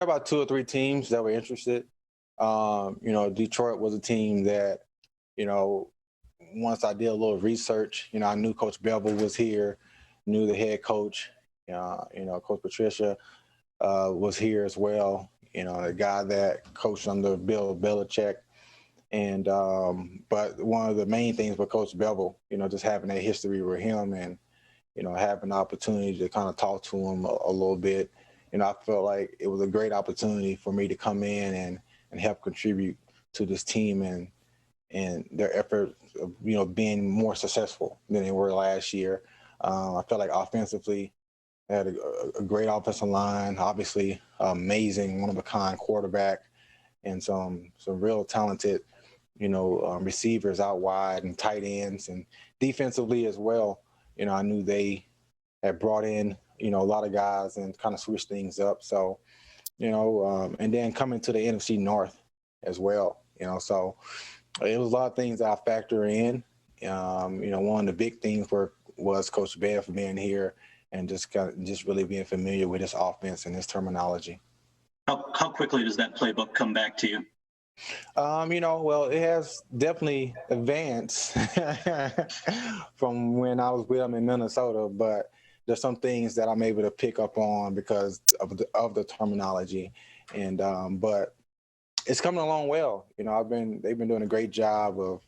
about two or three teams that were interested. Detroit was a team that, you know, once I did a little research, I knew Coach Bevel was here, knew the head coach, Coach Patricia was here as well. The guy that coached under Bill Belichick. And but one of the main things with Coach Bevel, just having that history with him and, having the opportunity to kind of talk to him a little bit, I felt like it was a great opportunity for me to come in and help contribute to this team and their effort of, being more successful than they were last year. I felt like offensively, they had a great offensive line, obviously amazing, one-of-a-kind quarterback, and some real talented, receivers out wide and tight ends, and defensively as well. I knew they had brought in, a lot of guys and kind of switched things up. So, and then coming to the NFC North as well, so it was a lot of things that I factor in. One of the big things was Coach Bev for being here and just really being familiar with his offense and his terminology. How quickly does that playbook come back to you? Well, it has definitely advanced from when I was with him in Minnesota, but there's some things that I'm able to pick up on because of the terminology, and but it's coming along well. They've been doing a great job of,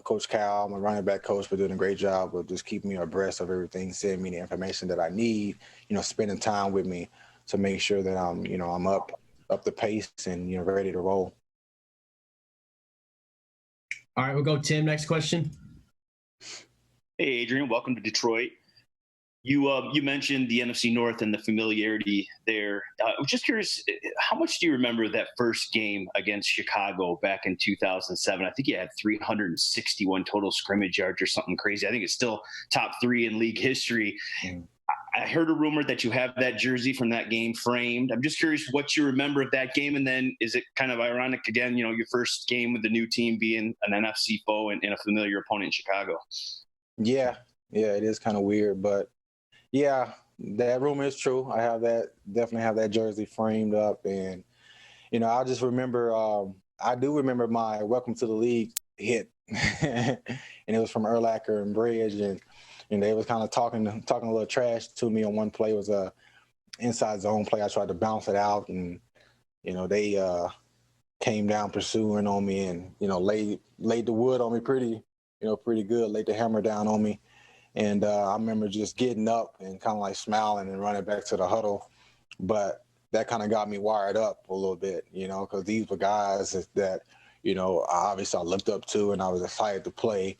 Coach Cal, my running back coach, for doing a great job of just keeping me abreast of everything, sending me the information that I need, spending time with me to make sure that I'm up the pace and ready to roll. All right, we'll go Tim. Next question. Hey, Adrian, welcome to Detroit. You mentioned the NFC North and the familiarity there. I was just curious, how much do you remember that first game against Chicago back in 2007? I think you had 361 total scrimmage yards or something crazy. I think it's still top 3 in league history. I heard a rumor that you have that jersey from that game framed. I'm just curious what you remember of that game, and then is it kind of ironic, again, your first game with the new team being an NFC foe and a familiar opponent in Chicago? Yeah, it is kind of weird, but yeah, that rumor is true. Definitely have that jersey framed up, and I just remember, I do remember my welcome to the league hit, and it was from Urlacher and Bridge, and they was kind of talking a little trash to me on one play. It was a inside zone play. I tried to bounce it out, and they came down pursuing on me, and laid the wood on me pretty good. Laid the hammer down on me, and I remember just getting up and kind of like smiling and running back to the huddle. But that kind of got me wired up a little bit, because these were guys that obviously I looked up to, and I was excited to play.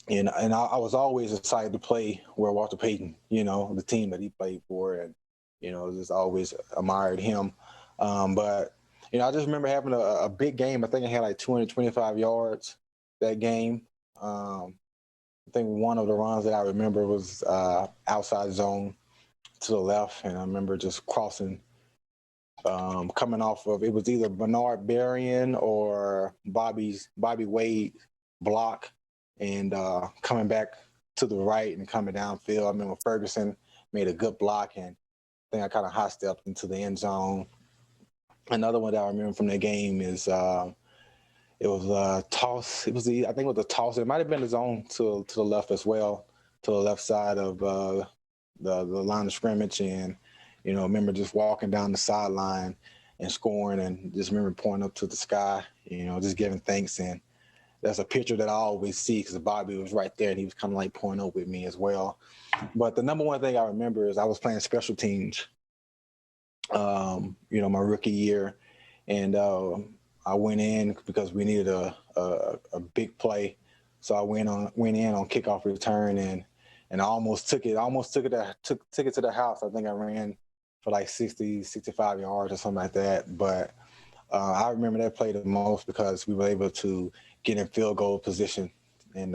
And I was always excited to play where Walter Payton, the team that he played for, and just always admired him. But I just remember having a big game. I think I had like 225 yards that game. I think one of the runs that I remember was outside zone to the left, and I remember just crossing, coming off of, it was either Bernard Berrien or Bobby Wade block, and coming back to the right and coming downfield. I remember Ferguson made a good block, and I think I kind of high stepped into the end zone. Another one that I remember from that game is it was a toss. I think it was a toss. It might have been the zone to the left as well, to the left side of the line of scrimmage, and I remember just walking down the sideline and scoring, and just remember pointing up to the sky, just giving thanks. And that's a picture that I always see because Bobby was right there and he was kind of like pointing up with me as well. But the number one thing I remember is I was playing special teams, my rookie year, and I went in because we needed a big play. So I went in on kickoff return, and I almost took it to the house. I think I ran for like 60, 65 yards or something like that. But I remember that play the most because we were able to get in field goal position and,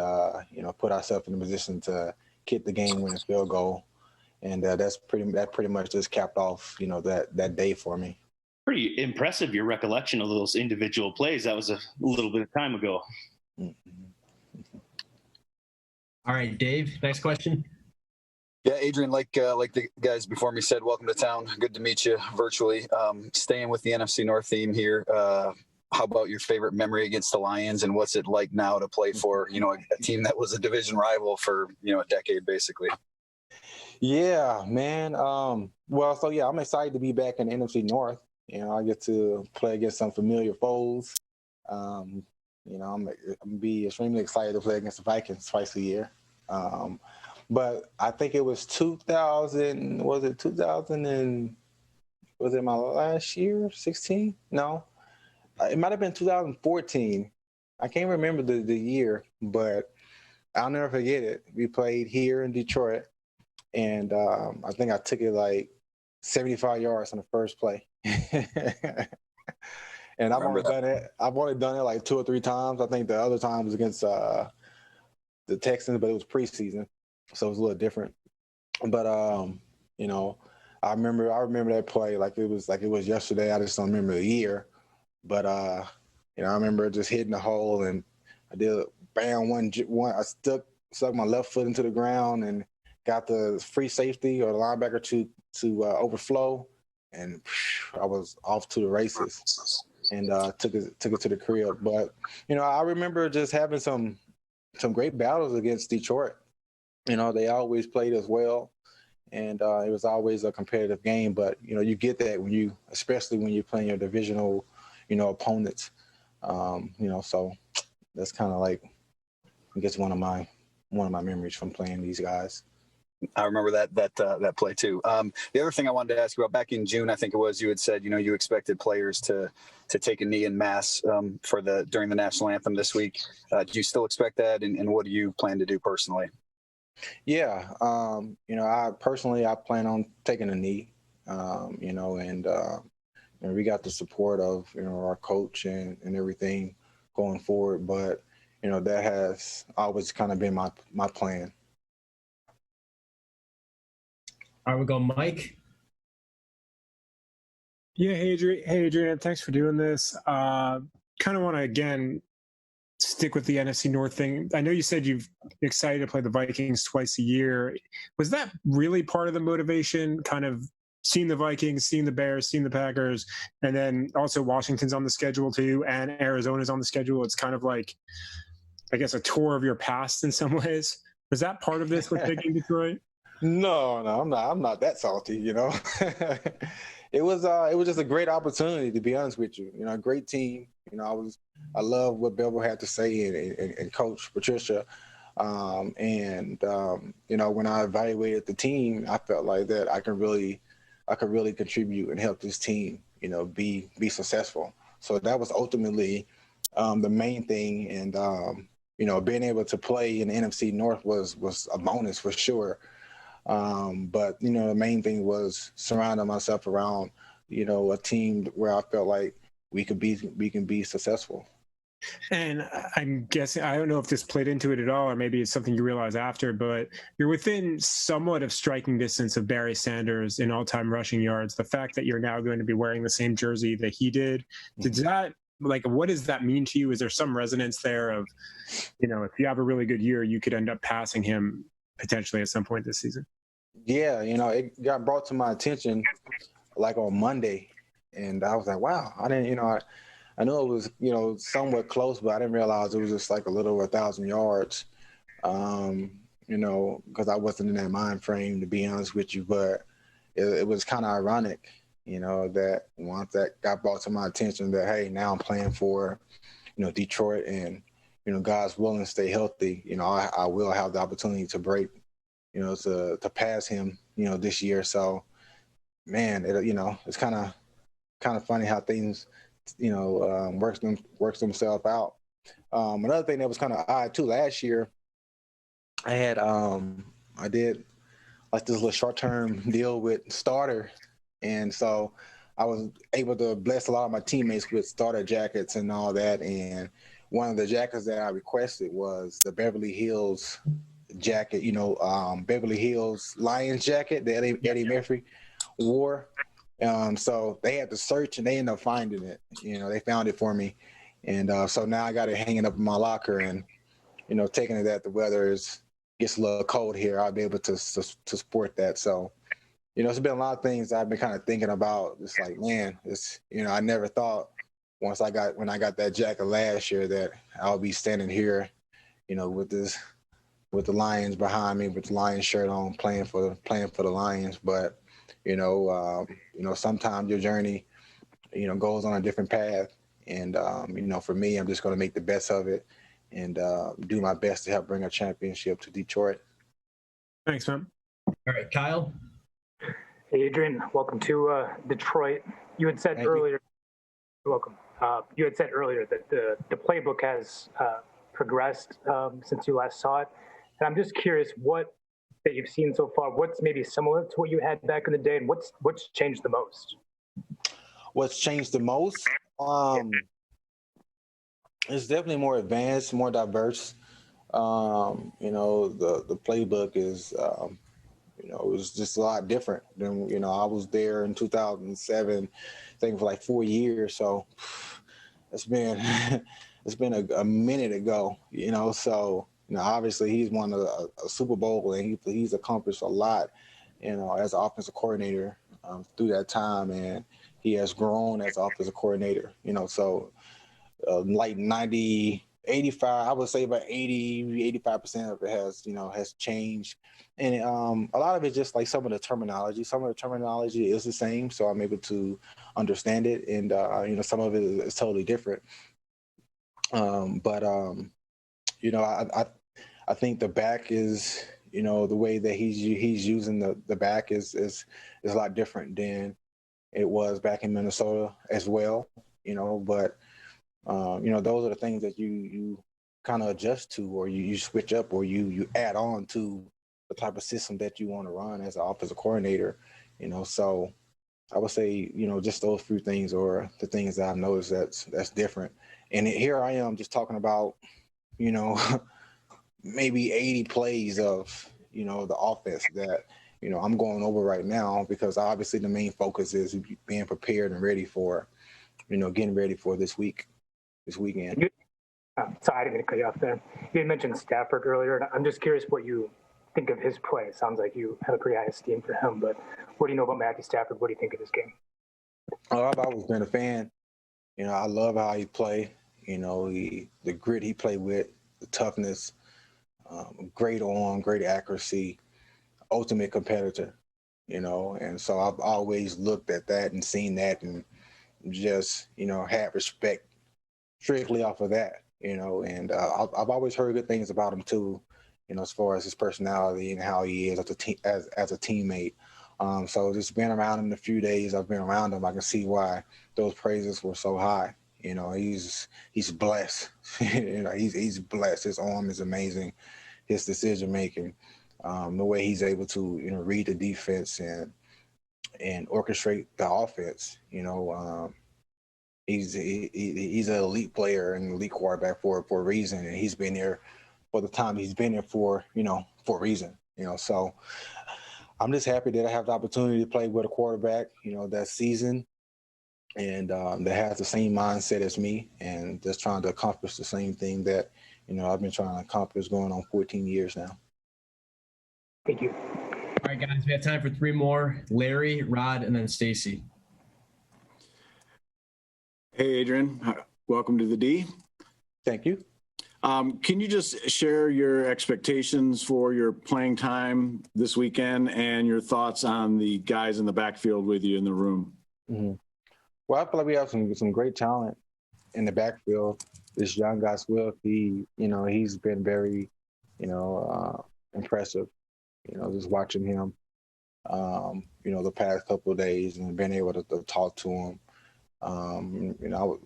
put ourselves in a position to kick the game-winning field goal. And that pretty much just capped off, that day for me. Pretty impressive, your recollection of those individual plays. That was a little bit of time ago. All right, Dave, next question. Yeah, Adrian, like the guys before me said, welcome to town. Good to meet you virtually. Staying with the NFC North theme here. How about your favorite memory against the Lions, and what's it like now to play for, a team that was a division rival for, a decade basically? Yeah, man. Well, so yeah, I'm excited to be back in the NFC North. I get to play against some familiar foes. Um, I'm gonna be extremely excited to play against the Vikings twice a year. But I think it was 2000. Was it 2000 and was it my last year? 16? No, it might have been 2014. I can't remember the year, but I'll never forget it. We played here in Detroit, and I think I took it like 75 yards on the first play. And I've only done it. I've only done it like 2 or 3 times. I think the other time was against the Texans, but it was preseason, so it was a little different. But I remember that play like it was yesterday. I just don't remember the year, but I remember just hitting the hole, and I did bam one. I stuck my left foot into the ground and got the free safety or the linebacker to overflow, and I was off to the races, and took it to the crib. But I remember just having some great battles against Detroit. They always played us well, and it was always a competitive game. But you get that especially when you're playing your divisional, opponents. So that's kind of like, I guess, one of my memories from playing these guys. I remember that play too. The other thing I wanted to ask you about, back in June, I think it was, you had said you expected players to take a knee en masse during the national anthem this week. Do you still expect that, and what do you plan to do personally? Yeah, I plan on taking a knee. And we got the support of our coach and everything going forward. But that has always kind of been my plan. All right, we go Mike. Yeah, hey Adrian, thanks for doing this. Kind of want to again stick with the NFC North thing. I know you said you're excited to play the Vikings twice a year. Was that really part of the motivation? Kind of seeing the Vikings, seeing the Bears, seeing the Packers, and then also Washington's on the schedule too, and Arizona's on the schedule. It's kind of like, I guess, a tour of your past in some ways. Was that part of this with picking Detroit? No, I'm not that salty. It was just a great opportunity, to be honest with you. A great team. I love what Bevel had to say, and Coach Patricia. When I evaluated the team, I felt like that I could really contribute and help this team, be successful. So that was ultimately the main thing. And being able to play in the NFC North was a bonus for sure. But the main thing was surrounding myself around, a team where I felt like we can be successful. And I'm guessing, I don't know if this played into it at all, or maybe it's something you realize after, but you're within somewhat of striking distance of Barry Sanders in all-time rushing yards. The fact that you're now going to be wearing the same jersey that he did, does that, what does that mean to you? Is there some resonance there of, if you have a really good year, you could end up passing him potentially at some point this season? Yeah, it got brought to my attention like on Monday, and I was like, wow, I didn't, I know it was, somewhat close, but I didn't realize it was just like a little over 1,000 yards, because I wasn't in that mind frame, to be honest with you. But it was kind of ironic, that once that got brought to my attention, that, hey, now I'm playing for, Detroit, and, God's willing, stay healthy. I will have the opportunity to break, to pass him, this year. So, man, it's kind of funny how things, works themselves out. Another thing that was kind of odd too, last year, I did like this little short-term deal with Starter, and so I was able to bless a lot of my teammates with Starter jackets and all that. And one of the jackets that I requested was the Beverly Hills jacket, Beverly Hills Lions jacket that Eddie Murphy wore. So they had to search, and they ended up finding it. They found it for me. And so now I got it hanging up in my locker, and, taking it that the weather is gets a little cold here, I'll be able to support that. So, it's been a lot of things I've been kind of thinking about. It's like, man, I never thought when I got that jacket last year that I'll be standing here, with the Lions behind me, with the Lions shirt on, playing for the Lions. But, sometimes your journey, goes on a different path. And, for me, I'm just going to make the best of it and do my best to help bring a championship to Detroit. Thanks, man. All right, Kyle. Hey, Adrian, welcome to Detroit. You had said earlier, you're welcome. You had said earlier that the playbook has progressed since you last saw it. And I'm just curious what that you've seen so far, what's maybe similar to what you had back in the day, and what's changed the most? What's changed the most? It's definitely more advanced, more diverse. The playbook is, it was just a lot different than, I was there in 2007, I think for like 4 years. So it's been, it's been a minute ago, so, obviously he's won a Super Bowl and he's accomplished a lot, as an offensive coordinator through that time. And he has grown as offensive coordinator, so like 90, 85, I would say about 80, 85% of it has changed. And a lot of it just like some of the terminology is the same. So I'm able to understand it. And, some of it is totally different. I think the back is, the way that he's using the back is a lot different than it was back in Minnesota as well, but those are the things that you kind of adjust to, or you switch up, or you add on to the type of system that you want to run as an offensive coordinator, so I would say, just those few things are the things that I've noticed that's different. And here I am just talking about, maybe 80 plays of, the offense that, I'm going over right now, because obviously the main focus is being prepared and ready for, getting ready for this weekend. Sorry, I didn't mean to cut you off there. You had mentioned Stafford earlier, and I'm just curious what you think of his play. It sounds like you have a pretty high esteem for him, but what do you know about Matthew Stafford? What do you think of his game? Oh, I've always been a fan. I love how he play. The grit he played with, the toughness, great arm, great accuracy, ultimate competitor. And so I've always looked at that and seen that and just, had respect strictly off of that, and I've always heard good things about him too, as far as his personality and how he is as a teammate. So just being around him the few days I've been around him, I can see why those praises were so high. He's blessed. He's blessed. His arm is amazing. His decision making, the way he's able to read the defense and orchestrate the offense. He's an elite player and elite quarterback for a reason, and he's been there for the time he's been there for a reason. So I'm just happy that I have the opportunity to play with a quarterback, that season, and that has the same mindset as me, and just trying to accomplish the same thing that I've been trying to accomplish going on 14 years now. Thank you. All right, guys, we have time for 3 more. Larry, Rod, and then Stacy. Hey, Adrian. Welcome to the D. Thank you. Can you just share your expectations for your playing time this weekend and your thoughts on the guys in the backfield with you in the room? Mm-hmm. Well, I feel like we have some great talent in the backfield. This young guy Swift, he's been very, impressive. Just watching him, the past couple of days and being able to talk to him. I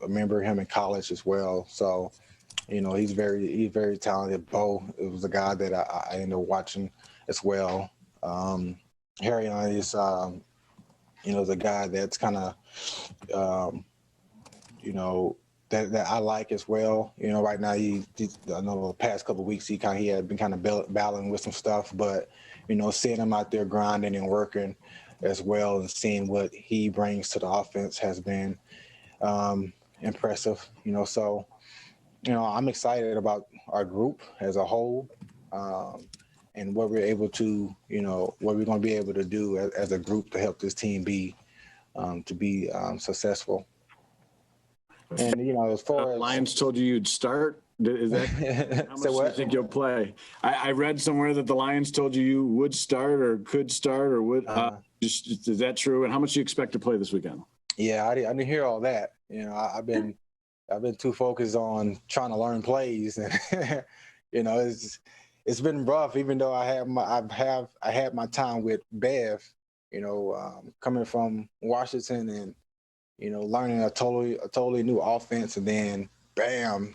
remember him in college as well. So, he's very talented. Bo, it was a guy that I ended up watching as well. Harrison is, is a guy that's kind of, that I like as well. Right now I know the past couple of weeks he had been kind of battling with some stuff, but seeing him out there grinding and working as well and seeing what he brings to the offense has been impressive. So I'm excited about our group as a whole. and what we're able to, what we're going to be able to do as a group to help this team be successful. And as far as Lions told you you'd start. Is that how much do you think you'll play? I read somewhere that the Lions told you would start or could start or would. Is that true? And how much do you expect to play this weekend? Yeah, I didn't hear all that. I've been too focused on trying to learn plays, and it's been rough. Even though I had my time with Bev, coming from Washington and learning a totally new offense, and then bam,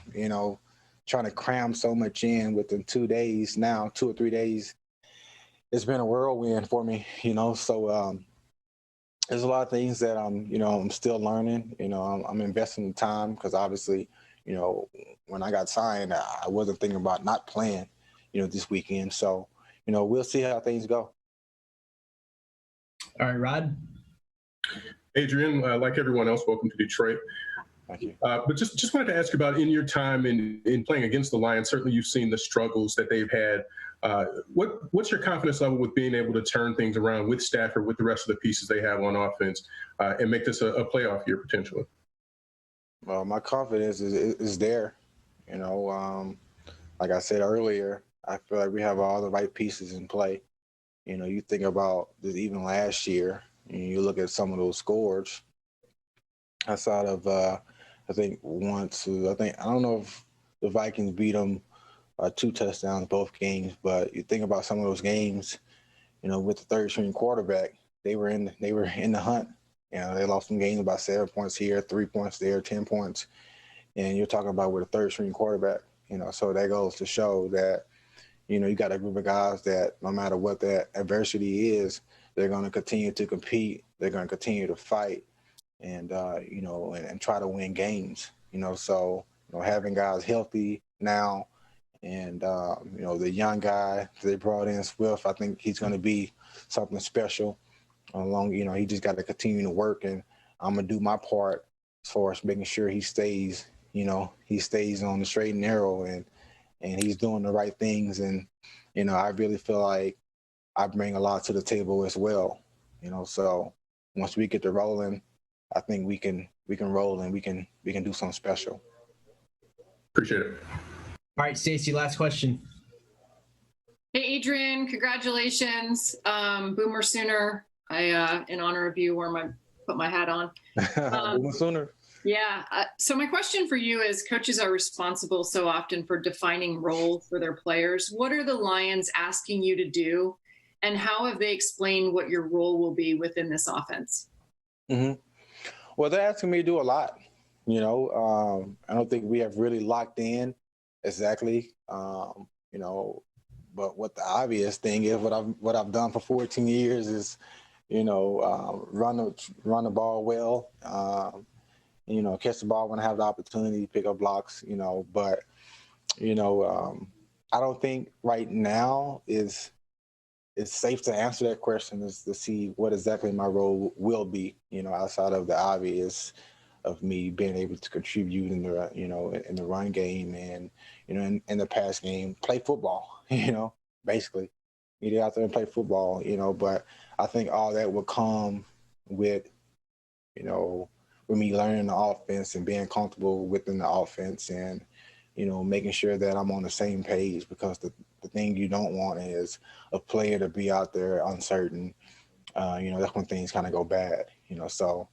trying to cram so much in within 2 days now, 2 or 3 days. It's been a whirlwind for me, So there's a lot of things that I'm still learning. I'm investing the time because obviously, when I got signed, I wasn't thinking about not playing, this weekend. So, we'll see how things go. All right, Rod. Adrian, like everyone else, welcome to Detroit. Thank you. But just wanted to ask you about in your time in playing against the Lions. Certainly, you've seen the struggles that they've had. What's your confidence level with being able to turn things around with Stafford, with the rest of the pieces they have on offense, and make this a playoff year potentially? Well, my confidence is there. Like I said earlier, I feel like we have all the right pieces in play. You think about this even last year, and you look at some of those scores. Outside of, I don't know if the Vikings beat them 2 touchdowns both games, but you think about some of those games, with the third string quarterback, they were in the hunt. They lost some games by 7 points here, 3 points there, 10 points, and you're talking about with a third string quarterback. So that goes to show that, you got a group of guys that no matter what that adversity is, they're going to continue to compete. They're going to continue to fight, and and try to win games. So having guys healthy now, and the young guy they brought in, Swift, I think he's going to be something special. He just got to continue to work, and I'm gonna do my part as far as making sure he stays on the straight and narrow, and he's doing the right things. And I really feel like I bring a lot to the table as well. So once we get to rolling, I think we can roll, and we can do something special. Appreciate it. All right, Stacey, last question. Hey, Adrian, congratulations. Boomer Sooner. I, in honor of you, put my hat on. Boomer Sooner. Yeah. So my question for you is, coaches are responsible so often for defining roles for their players. What are the Lions asking you to do, and how have they explained what your role will be within this offense? Mm-hmm. Well, they're asking me to do a lot. I don't think we have really locked in exactly. But what the obvious thing is, what I've done for 14 years is, run the ball well. Catch the ball when I have the opportunity, pick up blocks. But I don't think right now it's safe to answer that question, is to see what exactly my role will be. Outside of the obvious of me being able to contribute in the in the run game, and in the pass game, play football. Basically, get out there and play football. But I think all that will come with with me learning the offense and being comfortable within the offense, and making sure that I'm on the same page, because the thing you don't want is a player to be out there uncertain. That's when things kind of go bad. So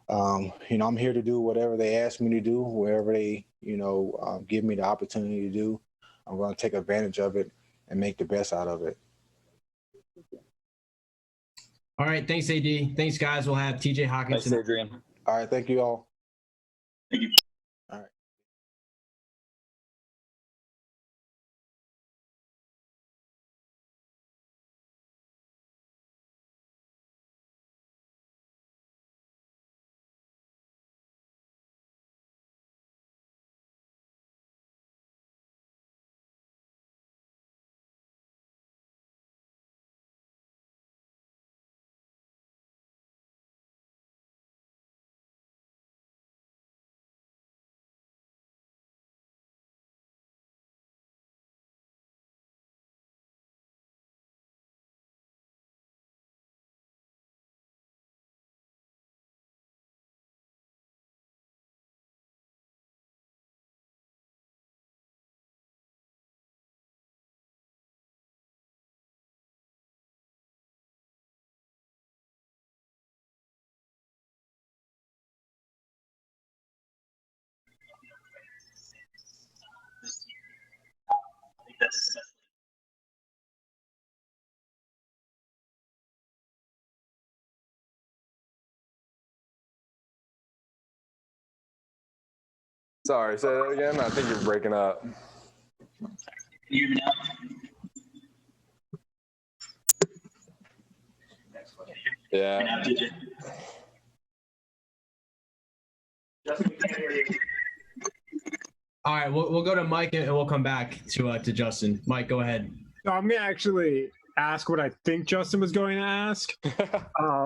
I'm here to do whatever they ask me to do, wherever they give me the opportunity to do. I'm going to take advantage of it and make the best out of it. All right, thanks, AD. Thanks, guys. We'll have TJ Hockenson. Thanks, Adrian. All right, thank you all. Thank you. All right. Sorry, say that again. I think you're breaking up. Can you hear me now? Yeah. Now, DJ. All right, we'll go to Mike and we'll come back to Justin. Mike, go ahead. So I'm gonna actually ask what I think Justin was going to ask,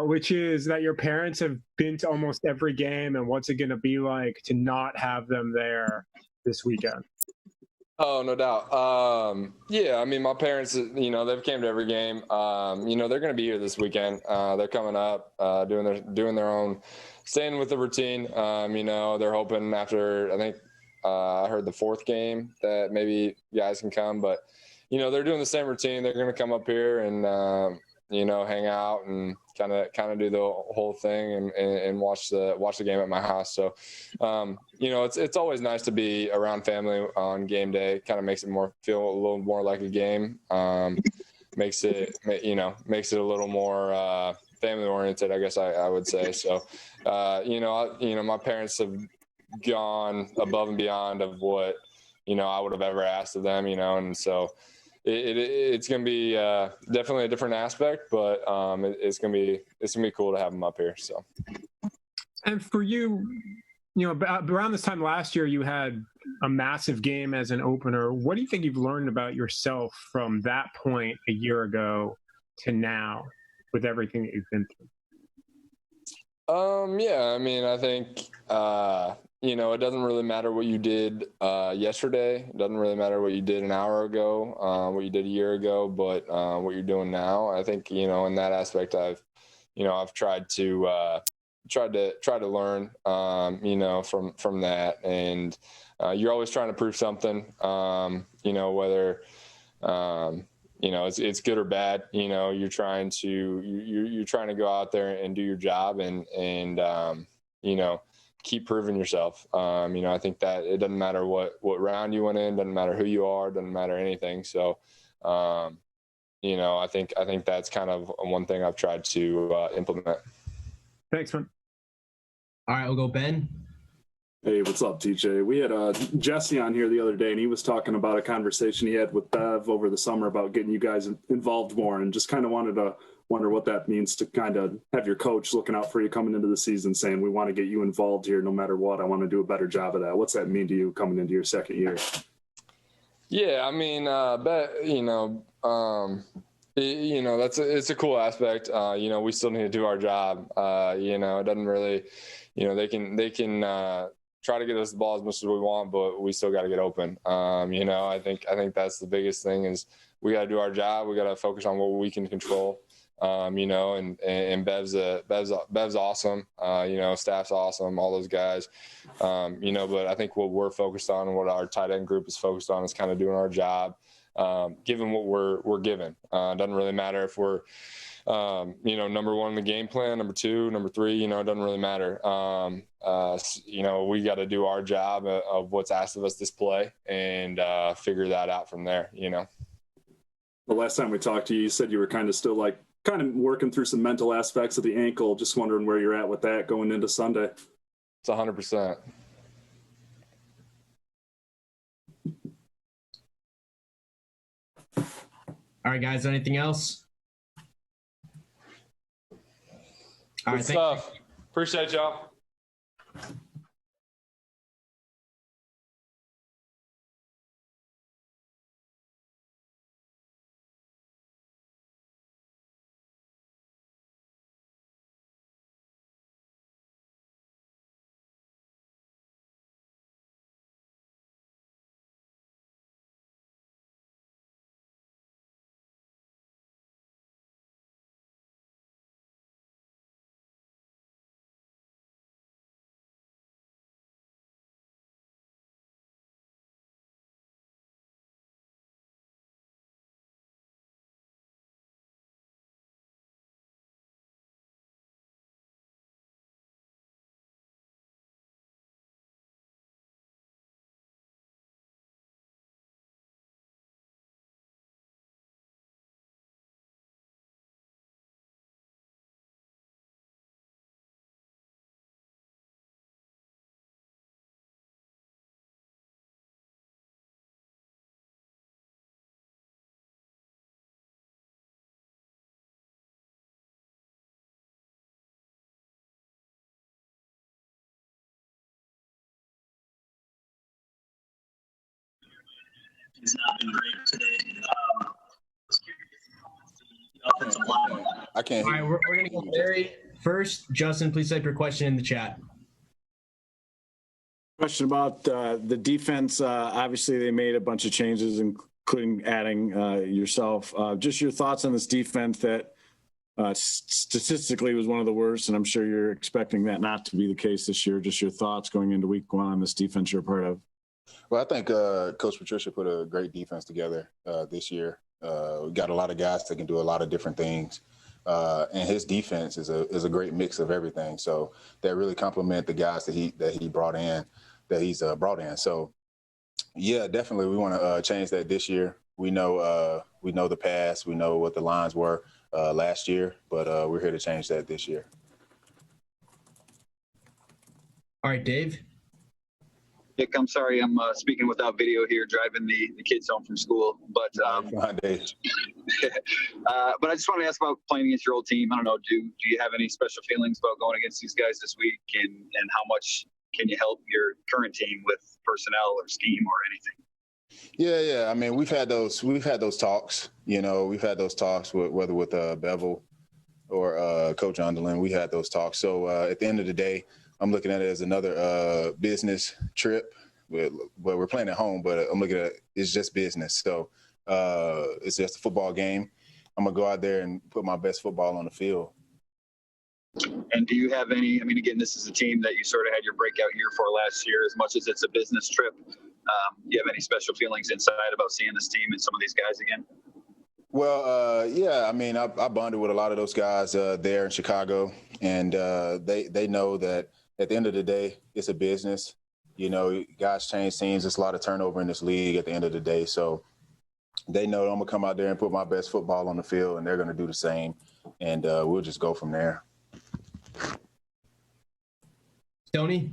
which is that your parents have been to almost every game, and what's it going to be like to not have them there this weekend? Oh, no doubt. Yeah, I mean, my parents, they've came to every game. They're going to be here this weekend. They're coming up, doing their own, staying with the routine. They're hoping after, I think, I heard the fourth game that maybe guys can come, but they're doing the same routine. They're going to come up here and hang out and kind of do the whole thing and watch the game at my house. So it's always nice to be around family on game day. Kind of makes it feel a little more like a game. Makes it a little more family oriented, I guess I would say. So my parents have gone above and beyond of what I would have ever asked of them, and so it's going to be definitely a different aspect, but it's going to be cool to have them up here. So, and for you, around this time last year, you had a massive game as an opener. What do you think you've learned about yourself from that point a year ago to now, with everything that you've been through? Yeah, I mean, I think it doesn't really matter what you did yesterday. It doesn't really matter what you did an hour ago, what you did a year ago, but what you're doing now. I think in that aspect, I've tried to learn from that, and you're always trying to prove something. Whether it's good or bad. You're trying to go out there and do your job and keep proving yourself. I think that it doesn't matter what round you went in, doesn't matter who you are, doesn't matter anything. So, I think that's kind of one thing I've tried to implement. Thanks, man. All right, we'll go Ben. Hey, what's up, TJ? We had Jesse on here the other day, and he was talking about a conversation he had with Bev over the summer about getting you guys involved more, and just kind of wanted to wonder what that means to kind of have your coach looking out for you coming into the season, saying, we want to get you involved here no matter what. I want to do a better job of that. What's that mean to you coming into your second year? Yeah, I mean, it's a cool aspect. We still need to do our job. It doesn't really, they can try to get us the ball as much as we want, but we still got to get open. I think that's the biggest thing is we got to do our job. We got to focus on what we can control. And Bev's awesome. Staff's awesome. All those guys. But I think what we're focused on and what our tight end group is focused on is kind of doing our job, given what we're given. It doesn't really matter if we're, number one in the game plan, number two, number three. It doesn't really matter. We got to do our job of what's asked of us this play and figure that out from there. The last time we talked to you, you said you were kind of working through some mental aspects of the ankle. Just wondering where you're at with that going into Sunday. It's 100%. All right, guys. Anything else? All right, good stuff. Appreciate y'all. It's not been great today. Offensive line. I can't All hear right, you. we're going to go Larry first. Justin, please type your question in the chat. Question about the defense. Obviously, they made a bunch of changes, including adding yourself. Just your thoughts on this defense that statistically was one of the worst, and I'm sure you're expecting that not to be the case this year. Just your thoughts going into week 1 on this defense you're a part of. Well, I think Coach Patricia put a great defense together this year. We got a lot of guys that can do a lot of different things. And his defense is a great mix of everything. So that really complement the guys that he brought in, that he's brought in. So yeah, definitely we want to change that this year. We know the past, we know what the lines were last year, but we're here to change that this year. All right, Dave. Nick, I'm sorry, I'm speaking without video here, driving the kids home from school. But but I just want to ask about playing against your old team. I don't know, do you have any special feelings about going against these guys this week, and how much can you help your current team with personnel or scheme or anything? Yeah. I mean, we've had those talks. You know, we've had those talks whether with Bevel or Coach Underlin. We had those talks. So at the end of the day, I'm looking at it as another business trip. Well, we're playing at home, but I'm looking at it, it's just business. So it's just a football game. I'm going to go out there and put my best football on the field. And do you have any, I mean, again, this is a team that you sort of had your breakout year for last year. As much as it's a business trip, do you have any special feelings inside about seeing this team and some of these guys again? Well, yeah, I mean, I bonded with a lot of those guys there in Chicago, and they know that at the end of the day, it's a business. You know, guys change teams. There's a lot of turnover in this league at the end of the day. So they know I'm going to come out there and put my best football on the field, and they're going to do the same. And we'll just go from there. Tony?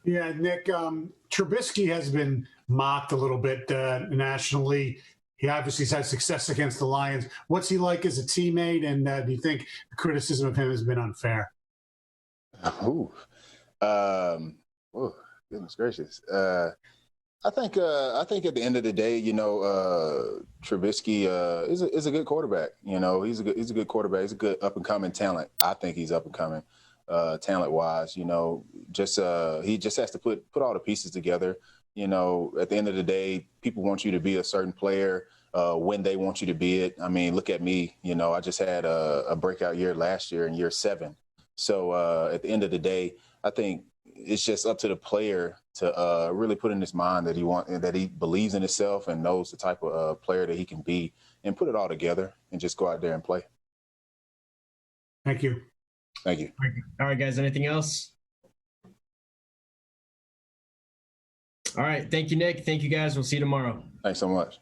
Yeah, Nick, Trubisky has been mocked a little bit nationally. He obviously has had success against the Lions. What's he like as a teammate, and do you think the criticism of him has been unfair? Goodness gracious. I think at the end of the day, you know, Trubisky is a good quarterback. You know, he's a good quarterback. He's a good up and coming talent. I think he's up and coming talent wise. You know, just he just has to put all the pieces together. You know, at the end of the day, people want you to be a certain player when they want you to be it. I mean, look at me. You know, I just had a breakout year last year in year 7. So at the end of the day, I think it's just up to the player to really put in his mind that he believes in himself and knows the type of player that he can be, and put it all together and just go out there and play. Thank you. Thank you. All right, guys. Anything else? All right. Thank you, Nick. Thank you, guys. We'll see you tomorrow. Thanks so much.